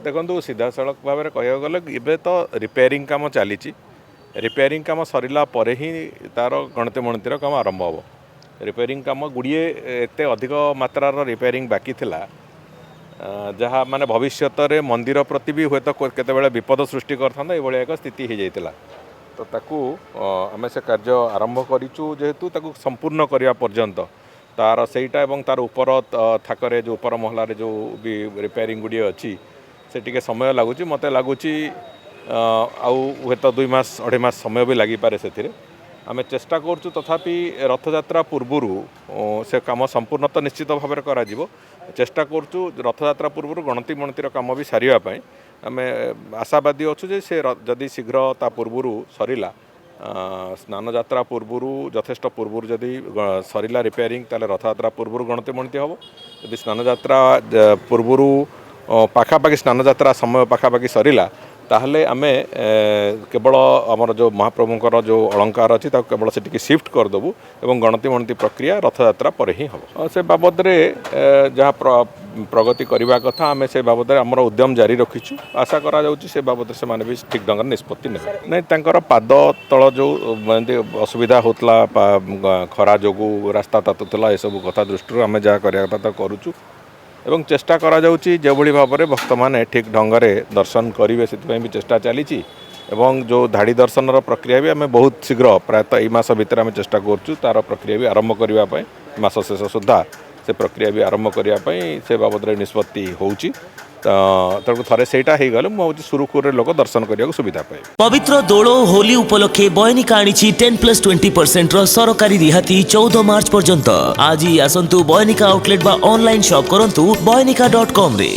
देखो सीधा सड़क भाव में कह गले ए तो रिपेयरिंग काम चली रिपेयरिंग काम सरला पर ही तार गणति मणतिर काम आरंभ हम रिपेयरिंग काम गुड़िए एत अधिक मात्रार रिपेयरिंग बाकी थिला जहाँ माने भविष्यत रे मंदिर प्रति भी हुए तो केते विपद सृष्टि करता ये एक स्थिति हो जाता तो ताकू आम से कार्य आरंभ करूँ जेहेतु ताकू संपूर्ण करने पर्यंत तार सेटा एवं तार ऊपर थाकरे जो ऊपर महलार जो भी रिपेयरिंग गुड़िए अच्छी से टिके समय लगुच मत लगुच आउ तो 2 मास 2.5 मास समय भी लगी पारे से आम चेष्टा करूँ तथापि रथयात्रा पूर्वर से काम संपूर्ण तो निश्चित भाव में करा चेष्टा करूँ रथयात्रा पूर्व गणति मणतिर काम भी सारे आम आशावादी अच्छु जे से जदि शीघ्र ता पूर्वर सरला स्नान यात्रा पूर्वर यथेष्ट पूर्वर जदि सरला रिपेयरिंग ताले रथयात्रा पूर्वर गणति मणति हम जदि स्नान यात्रा पूर्वर पाखापाखि स्नान यात्रा समय पाखापाखि सरला ताहले आमे केवल आमर जो महाप्रभुंकर जो अलंकार अच्छी केवल से शिफ्ट करदेबू एवं गणति मणति प्रक्रिया रथयात्रा पर ही हम से बाबद जहाँ प्रगति करने कथा आम से बाबद आमर उद्यम जारी रखीचु आशा करा से बाबद से माने भी ठीक ढंग निष्पत्ति ने नहीं तांकर पाद तल जो असुविधा होता खरा जोगु रास्ता तातुला ये सब कथा दृष्टि आम जहाँ करवा कथा करूँ एवं चेष्टा करा जाउची जो भाव में भक्त मैंने ठीक ढंग से दर्शन करेंगे से भी चेष्टा चली एवं जो धाड़ी दर्शन प्रक्रिया भी आम बहुत शीघ्र प्रायतः यही मास भितर आम चेष्टा करूँ तार प्रक्रिया भी आरंभ करने मास शेष सुधा से प्रक्रिया भी आरंभ करने से बाबद निष्पत्ति होउची तेणु थे सेटा हो गले मुझे सुरुखुरे लोक दर्शन करने सुविधा पाए। पवित्र दोल होली उपलक्षे बयनिका आनी 10+20% सरकारी रिहाती 14 मार्च पर्यंत आज ही आसंतु बयनिका आउटलेट बा ऑनलाइन शॉप करंतु बयनिका.com रे।